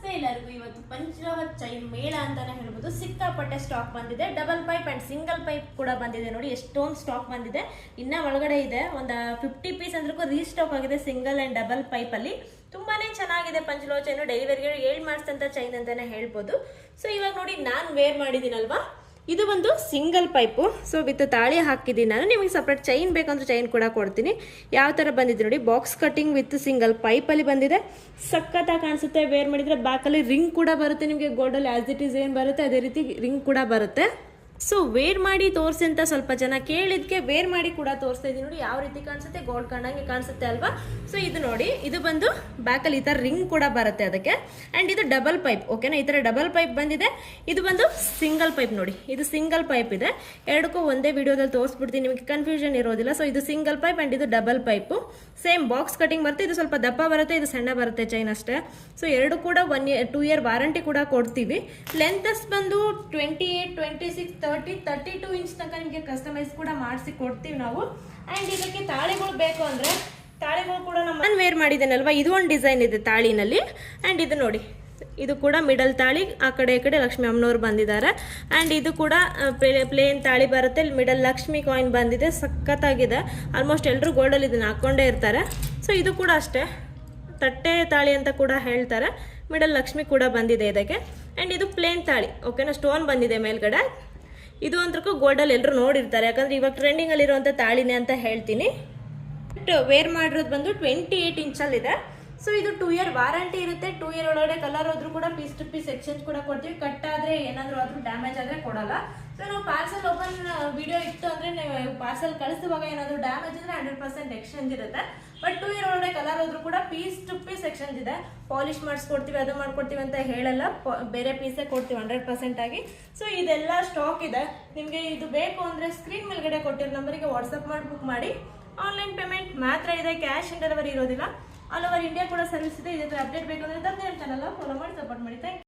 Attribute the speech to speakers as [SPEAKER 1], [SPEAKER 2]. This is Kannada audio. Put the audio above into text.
[SPEAKER 1] ನಮಸ್ತೆ ಎಲ್ಲರಿಗೂ. ಇವತ್ತು ಪಂಚರಾವತ್ ಚೈನ್ ಮೇಳ ಅಂತಾನೆ ಹೇಳ್ಬೋದು. ಸಿಕ್ಕಾಪಟ್ಟೆ ಸ್ಟಾಕ್ ಬಂದಿದೆ. Double pipe and single pipe ಕೂಡ ಬಂದಿದೆ. ನೋಡಿ ಎಷ್ಟೊಂದು ಸ್ಟಾಕ್ ಬಂದಿದೆ. ಇನ್ನ ಒಳಗಡೆ ಇದೆ ಒಂದು 50 ಪೀಸ್ ಅಂದ್ರೂ ರೀಸ್ಟಾಕ್ ಆಗಿದೆ ಸಿಂಗಲ್ ಅಂಡ್ ಡಬಲ್ ಪೈಪ್ ಅಲ್ಲಿ. ತುಂಬಾನೇ ಚೆನ್ನಾಗಿದೆ ಪಂಚರಾವತ್ ಚೈನ್. ಡೈಲಿ ವೇರ್ಗೆ 7 ಮಾಡಿಸಿದಂತ ಚೈನ್ ಅಂತಾನೆ ಹೇಳ್ಬೋದು. ಸೊ ಇವಾಗ ನೋಡಿ ನಾನು ವೇರ್ ಮಾಡಿದ್ದೀನಲ್ವಾ, ಇದು ಒಂದು ಸಿಂಗಲ್ ಪೈಪು. ಸೊ ವಿತ್ ತಾಳಿ ಹಾಕಿದ್ದೀನಿ ನಾನು. ನಿಮಗೆ ಸಪ್ರೇಟ್ ಚೈನ್ ಬೇಕಂದ್ರೆ ಚೈನ್ ಕೂಡ ಕೊಡ್ತೀನಿ. ಯಾವ ಥರ ಬಂದಿದೆ ನೋಡಿ, ಬಾಕ್ಸ್ ಕಟಿಂಗ್ ವಿತ್ ಸಿಂಗಲ್ ಪೈಪಲ್ಲಿ ಬಂದಿದೆ. ಸಖತ್ತಾಗಿ ಕಾಣಿಸುತ್ತೆ. ವೇರ್ ಮಾಡಿದರೆ ಬ್ಯಾಕಲ್ಲಿ ರಿಂಗ್ ಕೂಡ ಬರುತ್ತೆ ನಿಮಗೆ. ಗೋಲ್ಡಲ್ಲಿ ಆಸ್ ಇಟ್ ಈಸ್ ಏನು ಬರುತ್ತೆ ಅದೇ ರೀತಿ ರಿಂಗ್ ಕೂಡ ಬರುತ್ತೆ. ಸೊ ವೇರ್ ಮಾಡಿ ತೋರಿಸಿ ಅಂತ ಸ್ವಲ್ಪ ಜನ ಕೇಳಿದ್ಕೆ ವೇರ್ ಮಾಡಿ ಕೂಡ ತೋರಿಸ್ತಾ ಇದ್ದೀನಿ. ನೋಡಿ ಯಾವ ರೀತಿ ಕಾಣಿಸುತ್ತೆ, ಗೋಲ್ಡ್ ಕಂಡಂಗೆ ಕಾಣಿಸುತ್ತೆ ಅಲ್ವಾ. ಸೊ ಇದು ನೋಡಿ, ಇದು ಬಂದು ಬ್ಯಾಕಲ್ಲಿ ಈ ಥರ ರಿಂಗ್ ಕೂಡ ಬರುತ್ತೆ ಅದಕ್ಕೆ. ಆ್ಯಂಡ್ ಇದು ಡಬಲ್ ಪೈಪ್, ಓಕೆನಾ. ಈ ಥರ ಡಬಲ್ ಪೈಪ್ ಬಂದಿದೆ. ಇದು ಬಂದು ಸಿಂಗಲ್ ಪೈಪ್. ನೋಡಿ ಇದು ಸಿಂಗಲ್ ಪೈಪ್ ಇದೆ. ಎರಡಕ್ಕೂ ಒಂದೇ ವಿಡಿಯೋದಲ್ಲಿ ತೋರಿಸ್ಬಿಡ್ತೀನಿ, ನಿಮಗೆ ಕನ್ಫ್ಯೂಷನ್ ಇರೋದಿಲ್ಲ. ಸೊ ಇದು ಸಿಂಗಲ್ ಪೈಪ್ ಆ್ಯಂಡ್ ಇದು double pipe. Same box cutting ಬರುತ್ತೆ. ಇದು ಸ್ವಲ್ಪ ದಪ್ಪ ಬರುತ್ತೆ, ಇದು ಸಣ್ಣ ಬರುತ್ತೆ ಚೈನ್ ಅಷ್ಟೇ. ಸೊ ಎರಡು ಕೂಡ 2 ಇಯರ್ ವಾರಂಟಿ ಕೂಡ ಕೊಡ್ತೀವಿ. ಲೆಂತಸ್ ಬಂದು 28, 26, 30, 32 ಇಂಚ್ ತನಕ ನಿಮಗೆ ಕಸ್ಟಮೈಸ್ ಕೂಡ ಮಾಡಿಸಿ ಕೊಡ್ತೀವಿ ನಾವು. ಆ್ಯಂಡ್ ಇದಕ್ಕೆ ತಾಳಿಗಳು ಬೇಕು ಅಂದರೆ ತಾಳಿಗಳು ಕೂಡ ನಾನು ವೇರ್ ಮಾಡಿದ್ದೇನಲ್ವಾ, ಇದು ಒಂದು ಡಿಸೈನ್ ಇದೆ ತಾಳಿನಲ್ಲಿ. ಆ್ಯಂಡ್ ಇದು ನೋಡಿ, ಇದು ಕೂಡ ಮಿಡಲ್ ತಾಳಿ. ಆ ಕಡೆ ಈ ಕಡೆ ಲಕ್ಷ್ಮಿ ಅಮ್ಮನವ್ರು ಬಂದಿದ್ದಾರೆ. ಆ್ಯಂಡ್ ಇದು ಕೂಡ ಪ್ಲೇನ್ ತಾಳಿ ಬರುತ್ತೆ. ಮಿಡಲ್ ಲಕ್ಷ್ಮಿ ಕಾಯಿನ್ ಬಂದಿದೆ. ಸಖತ್ತಾಗಿದೆ. ಆಲ್ಮೋಸ್ಟ್ ಎಲ್ಲರೂ ಗೋಲ್ಡಲ್ಲಿ ಇದನ್ನು ಹಾಕ್ಕೊಂಡೇ ಇರ್ತಾರೆ. ಸೊ ಇದು ಕೂಡ ಅಷ್ಟೇ, ತಟ್ಟೆ ತಾಳಿ ಅಂತ ಕೂಡ ಹೇಳ್ತಾರೆ. ಮಿಡಲ್ ಲಕ್ಷ್ಮಿ ಕೂಡ ಬಂದಿದೆ ಇದಕ್ಕೆ. ಆ್ಯಂಡ್ ಇದು ಪ್ಲೇನ್ ತಾಳಿ, ಓಕೆನಾ. ಸ್ಟೋನ್ ಬಂದಿದೆ ಮೇಲ್ಗಡೆ. ಇದು ಅಂತಕ್ಕೂ ಗೋಲ್ಡಲ್ಲಿ ಎಲ್ಲರೂ ನೋಡಿರ್ತಾರೆ, ಯಾಕಂದರೆ ಇವಾಗ ಟ್ರೆಂಡಿಂಗಲ್ಲಿರುವಂಥ ತಾಳಿನೇ ಅಂತ ಹೇಳ್ತೀನಿ. ವೇರ್ ಮಾಡಿರೋದು ಬಂದು 28 ಇಂಚಲ್ಲಿದೆ. ಸೊ ಇದು 2 ಇಯರ್ ವಾರಂಟಿ ಇರುತ್ತೆ. 2 ಇಯರ್ ಒಳಗಡೆ ಕಲರ್ ಹೋದ್ರೂ ಕೂಡ ಪೀಸ್ ಟು ಪೀಸ್ ಎಕ್ಸ್ಚೇಂಜ್ ಕೂಡ ಕೊಡ್ತೀವಿ. ಕಟ್ ಆದರೆ ಏನಾದರೂ ಆದರೂ ಡ್ಯಾಮೇಜ್ ಆದರೆ ಕೊಡಲ್ಲ. ಸೊ ನಾವು ಪಾರ್ಸಲ್ ಓಪನ್ ವಿಡಿಯೋ ಇತ್ತು ಅಂದರೆ ನೀವು ಪಾರ್ಸಲ್ ಕಳಿಸುವಾಗ ಏನಾದರೂ ಡ್ಯಾಮೇಜ್ ಇದ್ರೆ 100% ಎಕ್ಸ್ಚೇಂಜ್ ಇರುತ್ತೆ. ಬಟ್ 2 ಇಯರ್ ಒಳಗಡೆ ಕಲರ್ ಹೋದ್ರೂ ಕೂಡ ಪೀಸ್ ಟು ಪೀಸ್ ಎಕ್ಸ್ಚೇಂಜ್ ಇದೆ. ಪಾಲಿಶ್ ಮಾಡಿಸ್ಕೊಡ್ತೀವಿ, ಅದು ಮಾಡ್ಕೊಡ್ತೀವಿ ಅಂತ ಹೇಳಲ್ಲ. ಬೇರೆ ಪೀಸೇ ಕೊಡ್ತೀವಿ 100% ಆಗಿ. ಸೊ ಇದೆಲ್ಲ ಸ್ಟಾಕ್ ಇದೆ. ನಿಮಗೆ ಇದು ಬೇಕು ಅಂದರೆ ಸ್ಕ್ರೀನ್ ಮೇಲ್ಗಡೆ ಕೊಟ್ಟಿರೋ ನಂಬರಿಗೆ ವಾಟ್ಸಪ್ ಮಾಡಿ ಬುಕ್ ಮಾಡಿ. ಆನ್ಲೈನ್ ಪೇಮೆಂಟ್ ಮಾತ್ರ ಇದೆ, ಕ್ಯಾಶ್ ಆನ್ ಡೆಲಿವರಿ ಇರೋದಿಲ್ಲ. ಆಲ್ ಓವರ್ ಇಂಡಿಯಾ ಕೂಡ ಸರ್ವಿಸ್ ಇದೆ. ಇದೇ ಥರ ಅಪ್ಡೇಟ್ ಬೇಕಂದ್ರೆ ನಮ್ಮ ಚಾನಲ್ ಫಾಲೋ ಮಾಡಿ ಸಪೋರ್ಟ್ ಮಾಡಿ. Thank you.